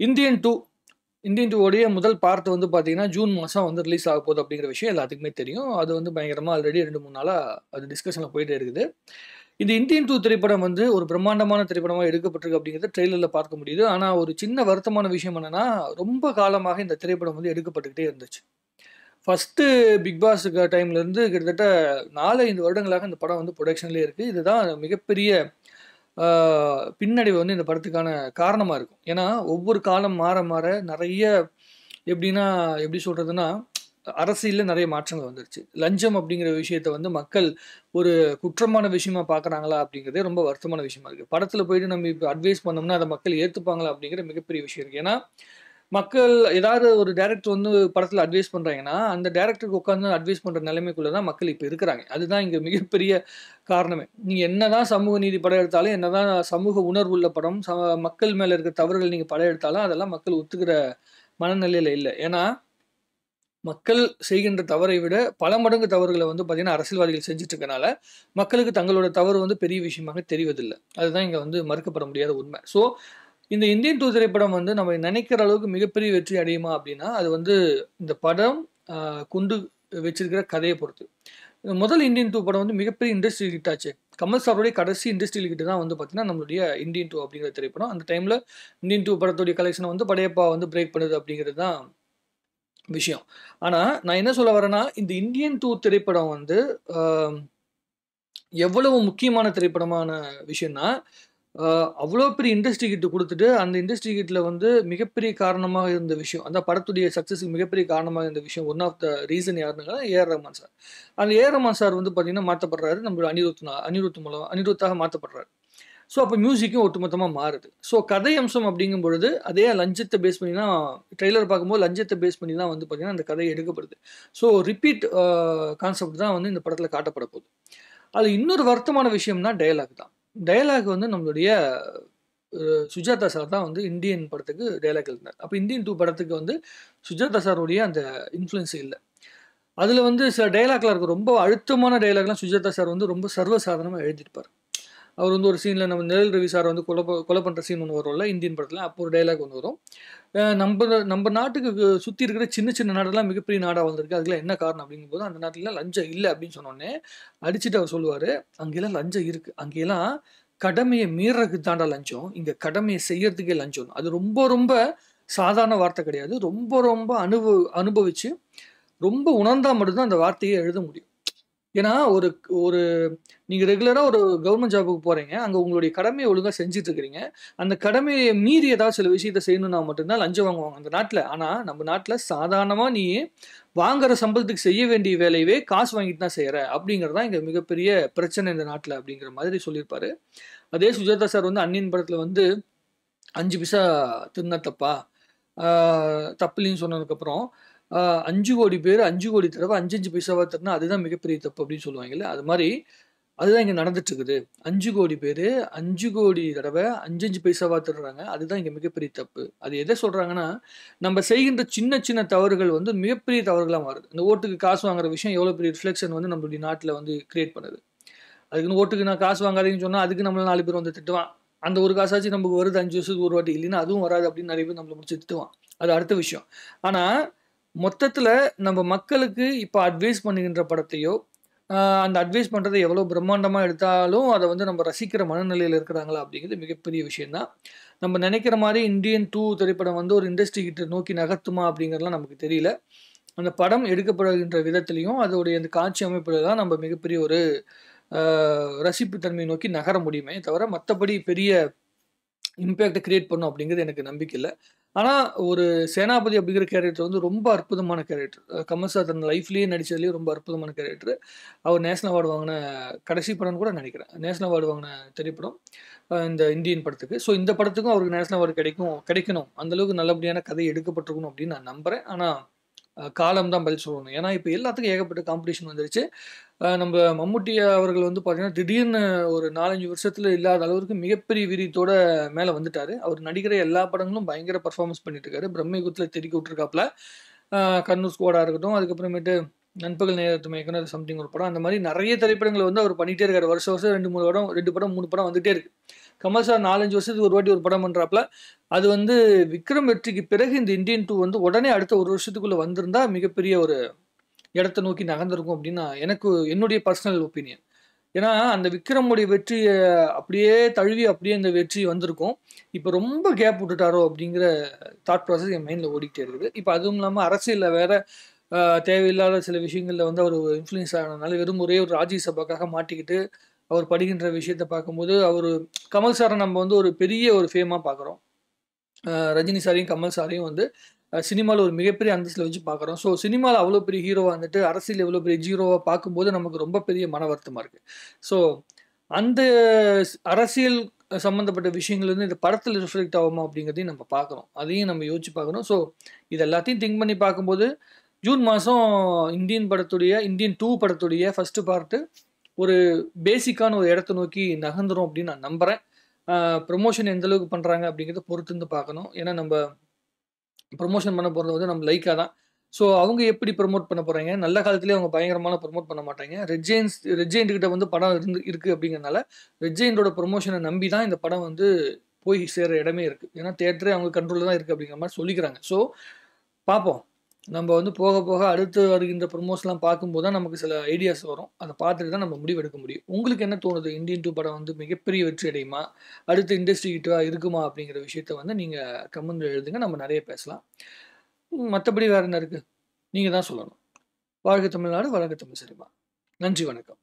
Indian 2 Indian 2 உடைய முதல் part வந்து பார்த்தீங்கன்னா, ஜூன் மாசம் வந்து ரிலீஸ் ஆக போகுது அப்படிங்கிற விஷயம் எல்லாத்துக்குமே தெரியும். அது வந்து பயங்கரமா ஆல்ரெடி 2, 3 நாளா அது டிஸ்கஷன்ல போயிட்டே இருக்குது. இந்த இந்தியன் 2 திரைப்படம் வந்து ஒரு பிரம்மாண்டமான திரைப்படமா எடுக்கப்பட்டிருக்கு அப்படிங்கிறத ட்ரெய்லர்ல பார்க்க முடியுது. ஆனா, ஒரு சின்ன வருத்தமான விஷயம் என்னன்னா, ரொம்ப காலமாக இந்த திரைப்படம் வந்து எடுக்கப்பட்டுக்கிட்டே இருந்துச்சு. ஃபர்ஸ்ட்டு பிக் பாஸ் டைம்லேருந்து கிட்டத்தட்ட 4, 5 வருடங்களாக இந்த படம் வந்து புரொடக்ஷன்லேயே இருக்கு. இதுதான் மிகப்பெரிய ஆ பின்னடைவு வந்து இந்த படத்துக்கான காரணமா இருக்கும். ஏன்னா, ஒவ்வொரு காலம் மாற மாற நெறைய எப்படின்னா, எப்படி சொல்றதுன்னா, அரசியல்ல நெறைய மாற்றங்கள் வந்துருச்சு. லஞ்சம் அப்படிங்கிற விஷயத்த வந்து மக்கள் ஒரு குற்றமான விஷயமா பார்க்குறாங்களா? அப்படிங்கிறதே ரொம்ப வருத்தமான விஷயமா இருக்கு. படத்துல போயிட்டு நம்ம இப்ப அட்வைஸ் பண்ணோம்னா, அத மக்கள் ஏத்துப்பாங்களா? அப்படிங்கிற மிகப்பெரிய விஷயம் இருக்கு. ஏன்னா, மக்கள் ஏதாவது ஒரு டைரக்டர் வந்து படத்துல அட்வைஸ் பண்றாங்கன்னா, அந்த டைரக்டருக்கு உட்கார்ந்து அட்வைஸ் பண்ற நிலைமைக்குள்ள தான் மக்கள் இப்ப இருக்கிறாங்க. அதுதான் இங்க மிகப்பெரிய காரணமே. நீங்க என்னதான் சமூக நீதி படம் எடுத்தாலும், என்னதான் சமூக உணர்வு உள்ள படம், மக்கள் மேல இருக்க தவறுகள் நீங்க படம் எடுத்தாலும், அதெல்லாம் மக்கள் ஒத்துக்கிற மனநிலையில இல்ல. ஏன்னா, மக்கள் செய்கின்ற தவறை விட பல மடங்கு தவறுகள வந்து பார்த்தீங்கன்னா, அரசியல்வாதிகள் செஞ்சுட்டு இருக்கனால, மக்களுக்கு தங்களோட தவறு வந்து பெரிய விஷயமாக தெரிவதில்ல. அதுதான் இங்க வந்து மறுக்கப்பட முடியாத உண்மை. ஸோ, இந்த இந்தியன் 2 திரைப்படம் வந்து நம்ம நினைக்கிற அளவுக்கு மிகப்பெரிய வெற்றி அடையுமா அப்படின்னா, அது வந்து இந்த படம் அ கொண்டு வச்சிருக்கிற கதைய பொறுத்து. முதல் இந்தியன் 2 படம் வந்து மிகப்பெரிய இண்டஸ்ட்ரியல் ஹிட் ஆச்சே. கமல் சாருடைய கடைசி இண்டஸ்ட்ரியல் ஹிட் தான் வந்து பார்த்தீங்கன்னா, நம்மளுடைய இந்தியன் 2 அப்படிங்கிற திரைப்படம். அந்த டைம்ல இந்தியன் 2 படத்துடைய கலெக்ஷன வந்து படையப்பா வந்து பிரேக் பண்ணுது அப்படிங்கிறது தான் விஷயம். ஆனா, நான் என்ன சொல்ல வரேன்னா, இந்த இந்தியன் 2 திரைப்படம் வந்து அ எவ்வளவு முக்கியமான திரைப்படமான விஷயம்னா, அ அவ்வளோ பெரிய இண்டஸ்ட்ரி ஹிட் குடுத்துட்டு, அந்த இண்டஸ்ட்ரி ஹிட்ல வந்து மிகப்பெரிய காரணமாக இருந்த விஷயம். அந்த படத்துடைய சக்சஸ்க்கு மிகப்பெரிய காரணமாக இருந்த விஷயம். ஒன் ஆஃப் த ரீசன் யாருன்னா, ஏ.ஆர். ரஹ்மான் சார். அந்த ஏ.ஆர். ரஹ்மான் சார் வந்து பார்த்தீங்கன்னா மாத்தப்படுறாரு. நம்ம அனிருத் மூலம் அனிருத்தாக மாத்தப்படுறாரு. ஸோ, அப்ப மியூசிக்கும் ஒட்டுமொத்தமா மாறுது. ஸோ, கதை அம்சம் அப்படிங்கும் பொழுது, அதே லஞ்சத்த பேஸ் பண்ணி தான் ட்ரெய்லர் பார்க்கும்போது லஞ்சத்த பேஸ் பண்ணி தான் வந்து பார்த்தீங்கன்னா, அந்த கதை எடுக்கப்படுது. ஸோ, ரிப்பீட் கான்செப்ட் தான் வந்து இந்த படத்துல காட்டப்பட போகுது. அதுல இன்னொரு வருத்தமான விஷயம்னா டயலாக் தான். டயலாக் வந்து நம்மளுடைய சுஜாதா சார் தான் வந்து இந்தியன் படத்துக்கு டயலாக் எழுதினார். அப்ப இந்தியன் 2 படத்துக்கு வந்து சுஜாதா சாருடைய அந்த இன்ஃப்ளூயன்ஸ் இல்ல. அதுல வந்து சில டயலாக்லாம் இருக்கும். ரொம்ப அழுத்தமான டயலாக்லாம் சுஜாதா சார் வந்து ரொம்ப சர்வசாதாரணமா எழுதியிருப்பாரு. அவர் வந்து ஒரு சீன்ல நம்ம நிழல் ரவி சார் வந்து கொலை பண்ற சீன் ஒண்ணு வரும்ல இந்தியன் படத்துல. அப்போ ஒரு டயலாக் ஒண்ணு வரும். நம்ப நாட்டுக்கு சுத்தி இருக்கிற சின்ன சின்ன நாடெல்லாம் மிகப்பெரிய நாடா வந்திருக்கு. அதுக்கெல்லாம் என்ன காரணம் அப்படிங்கும்போது, அந்த நாட்டுலலாம் லஞ்சம் இல்ல அப்படின்னு சொன்னோனே, அடிச்சுட்டு அவர் சொல்லுவாரு, "அங்கெல்லாம் லஞ்சம் இருக்கு. அங்கெல்லாம் கடமைய மீறதுக்கு தான்டா லஞ்சம். இங்க கடமைய செய்யறதுக்கே லஞ்சம்." அது ரொம்ப ரொம்ப சாதாரண வார்த்தை கிடையாது. ரொம்ப ரொம்ப அனுபவிச்சு, ரொம்ப உணர்ந்தா மட்டும் தான் அந்த வார்த்தையே எழுத முடியும். ஏன்னா, ஒரு ஒரு நீங்க ரெகுலரா ஒரு கவர்ன்மென்ட் ஜாப்‌க்கு போறீங்க. அங்க உங்களுடைய கடமைய ஒழுங்கா செஞ்சுட்டு இருக்கிறீங்க. அந்த கடமைய மீறி ஏதாவது சில விஷயத்த செய்யணும்னா மட்டும் தான் லஞ்சம் வாங்குவாங்க அந்த நாட்ல. ஆனா, நம்ம நாட்ல சாதாரணமா நீ வாங்குற சம்பளத்துக்கு செய்ய வேண்டிய வேலையவே காசு வாங்கிட்டு தான் செய்ற. அப்படிங்கிறது தான் இங்க மிகப்பெரிய பிரச்சனை இந்த நாட்ல அப்படிங்கிற மாதிரி சொல்லியிருப்பாரு. அதே சுஜாதா சார் வந்து அந்நியன் படத்துல வந்து 5 பைசா திருடுனா தப்பா? ஆ தப்பில்லன்னு சொன்னதுக்கப்புறம், ஆ 5,00,00,000 பேரு 5,00,00,000 தடவ 5, 5 பைசாவா திருடுனா அதுதான் மிகப்பெரிய தப்பு அப்படின்னு சொல்லுவாங்கல்ல. அது மாரி அதுதான் இங்க நடந்துட்டு இருக்குது. 5,00,00,000 பேரு 5,00,00,000 தடவ 5, 5 பைசாவா திருடுறாங்க. அதுதான் இங்க மிகப்பெரிய தப்பு. அது எத சொல்றாங்கன்னா, நம்ம செய்கின்ற சின்ன சின்ன தவறுகள் வந்து மிகப்பெரிய தவறுகளா மாறுது. இந்த ஓட்டுக்கு காசு வாங்குற விஷயம் எவ்வளோ பெரிய ரிஃப்ளெக்ஷன் வந்து நம்மளுடைய நாட்ல வந்து கிரியேட் பண்ணுது. அதுக்குன்னு ஓட்டுக்கு நான் காசு வாங்காதீங்கன்னு சொன்னா, அதுக்கு நம்மள 4 பேர் வந்து திட்டுவான். அந்த ஒரு காசாச்சும் நமக்கு வருது 5 வருஷத்துக்கு ஒரு வாட்டி. இல்லைன்னா அதுவும் வராது அப்படின்னு நெறைய பேர் நம்மள புடிச்சு திட்டுவான். அது அடுத்த விஷயம். ஆனா, மொத்தத்துல நம்ம மக்களுக்கு இப்ப அட்வைஸ் பண்ணுகின்ற படத்தையோ, அந்த அட்வைஸ் பண்றத எவ்வளோ பிரம்மாண்டமா எடுத்தாலும், அத வந்து நம்ம ரசிக்கிற மனநிலையில இருக்கிறாங்களா அப்படிங்கிறது மிகப்பெரிய விஷயம் தான். நம்ம நெனைக்கிற மாரி இந்தியன் 2 திரைப்படம் வந்து ஒரு இண்டஸ்ட்ரி ஹிட்ட நோக்கி நகர்த்துமா அப்படிங்கிறதெல்லாம் நமக்கு தெரியல. அந்த படம் எடுக்கப்படுகின்ற விதத்திலயும், அதோடைய அந்த காட்சி அமைப்புல தான் நம்ம மிகப்பெரிய ஒரு அ ரசிப்பு தன்மையை நோக்கி நகர முடியுமே தவிர, மத்தபடி பெரிய இம்பேக்ட்ட கிரியேட் பண்ணும் அப்படிங்கிறது எனக்கு நம்பிக்கை இல்ல. ஆனா, ஒரு சேனாபதி அப்படிங்கிற கேரக்டர் வந்து ரொம்ப அற்புதமான கேரக்டர். கமல் சார் தன் லைஃப்லயே நடிச்சதுலயே ரொம்ப அற்புதமான கேரக்டர். அவர் நேஷனல் அவார்டு வாங்குன கடைசி படம்னு கூட நெனைக்கிறேன். நேஷனல் அவார்டு வாங்குன திரைப்படம் இந்த இந்தியன் படத்துக்கு. ஸோ இந்த படத்துக்கும் அவருக்கு நேஷனல் அவார்டு கிடைக்கணும். அந்த அளவுக்கு நல்லபடியான கதை எடுக்கப்பட்டிருக்கணும் அப்படின்னு நான் நம்புறேன். ஆனா, காலம் தான் பதில் சொல்லணும். ஏன்னா, இப்ப எல்லாத்துக்கும் ஏகப்பட்ட காம்படிஷன் வந்துருச்சு. நம்ப மம்முட்டி அவர்கள் வந்து பார்த்தீங்கன்னா, திடீர்னு ஒரு 4, 5 வருஷத்துல இல்லாத அளவுக்கு மிகப்பெரிய வீரியத்தோட மேல வந்துட்டாரு. அவர் நடிக்கிற எல்லா படங்களும் பயங்கர பெர்ஃபார்மன்ஸ் பண்ணிட்டு இருக்காரு. பிரம்மயுகத்தில தெறிக்க விட்டுருக்காப்ல. அ கண்ணூர் ஸ்குவாடா இருக்கட்டும், அதுக்கப்புறமேட்டு நண்பகல் நேரத்து மயக்கம்னு சம்திங் ஒரு படம். அந்த மாரி நெறைய திரைப்படங்கள வந்து அவர் பண்ணிட்டே இருக்காரு. வருஷம் வருஷம் 2, 3 படம் 2 படம், 3 படம் வந்துட்டே இருக்கு. கமல் சார் 4-5 வருஷத்துக்கு ஒரு வாட்டி ஒரு படம் பண்றாப்ல. அது வந்து விக்ரம் வெற்றிக்கு பிறகு இந்த இந்தியன் 2 வந்து உடனே அடுத்த 1 வருஷத்துக்குள்ள வந்திருந்தா மிகப்பெரிய ஒரு இடத்த நோக்கி நகர்ந்திருக்கும் அப்படின்னு எனக்கு என்னுடைய பர்சனல் ஒப்பீனியன். ஏன்னா அந்த விக்ரமுடைய வெற்றியை அப்படியே தழுவி அப்படியே இந்த வெற்றி வந்திருக்கும். இப்போ ரொம்ப கேப் விட்டுட்டாரோ அப்படிங்கிற தாட் ப்ராசஸ் என் மைண்டில் ஓடிக்கிட்டே இருக்குது. இப்போ அதுவும் இல்லாமல் அரசியலில் வேற தேவையில்லாத சில விஷயங்களில் வந்து அவர் இன்ஃப்ளூயன்ஸ் ஆனதுனால வெறும் ஒரே ஒரு ராஜ்யசபாக்காக மாட்டிக்கிட்டு அவர் படிக்கின்ற விஷயத்தை பார்க்கும்போது அவர் கமல் சாரை நம்ம வந்து ஒரு பெரிய ஒரு ஃபேமாக பார்க்குறோம். ரஜினி சாரையும் கமல் சாரையும் வந்து சினிமாவில் ஒரு மிகப்பெரிய அந்தஸ்தில் வச்சு பார்க்குறோம். ஸோ சினிமாவில் அவ்வளோ பெரிய ஹீரோவாக வந்துட்டு அரசியல் எவ்வளோ பெரிய ஜீரோவாக பார்க்கும்போது நமக்கு ரொம்ப பெரிய மன வருத்தமாக இருக்குது. ஸோ அந்த அரசியல் சம்மந்தப்பட்ட விஷயங்கள் வந்து இந்த படத்தில் ரிஃப்ளெக்ட் ஆகுமா அப்படிங்கிறதையும் நம்ம பார்க்குறோம். அதையும் நம்ம யோசிச்சு பார்க்கணும். ஸோ இது எல்லாத்தையும் திங்க் பண்ணி பார்க்கும்போது ஜூன் மாதம் இந்தியன் 2 படத்துடைய ஃபஸ்ட்டு பார்ட்டு ஒரு பேசிக்கான ஒரு இடத்த நோக்கி நகர்ந்துரும் அப்படின்னு நான் நம்புகிறேன். ப்ரொமோஷன் எந்த அளவுக்கு பண்ணுறாங்க அப்படிங்கிறத பொறுத்து இருந்து பார்க்கணும். ஏன்னா நம்ம ப்ரொமோஷன் பண்ண போகிறது வந்து நம்ம லைக்காக தான். ஸோ அவங்க எப்படி ப்ரொமோட் பண்ண போகிறாங்க, நல்ல காலத்துலேயே அவங்க பயங்கரமான ப்ரொமோட் பண்ண மாட்டாங்க. ரெட் ஜெயண்ட் கிட்ட வந்து படம் இருக்குது அப்படிங்கிறனால ரெட் ஜெயண்டோட ப்ரொமோஷனை நம்பி தான் இந்த படம் வந்து போய் சேர்கிற இடமே இருக்குது. ஏன்னா தேட்டரே அவங்க கண்ட்ரோலில் தான் இருக்குது அப்படிங்கிற மாதிரி சொல்லிக்கிறாங்க. ஸோ பார்ப்போம். நம்ம வந்து போக போக அடுத்து வருகின்ற ப்ரொமோஷன்லாம் பார்க்கும்போது தான் நமக்கு சில ஐடியாஸ் வரும். அதை பார்த்துட்டு தான் நம்ம முடிவெடுக்க முடியும். உங்களுக்கு என்ன தோணுது? இந்தியன் 2 படம் வந்து மிகப்பெரிய வெற்றி அடையுமா, அடுத்து இண்டஸ்ட்ரி ஹிட்டாக இருக்குமா அப்படிங்கிற விஷயத்த வந்து நீங்கள் கமெண்ட்ல எழுதுங்க. நம்ம நிறைய பேசலாம். மற்றபடி வேறு என்ன இருக்குது? நீங்கள் தான் சொல்லணும். வாழ்க தமிழ்நாடு, வளர்க தமிழ் சினிமா. நன்றி, வணக்கம்.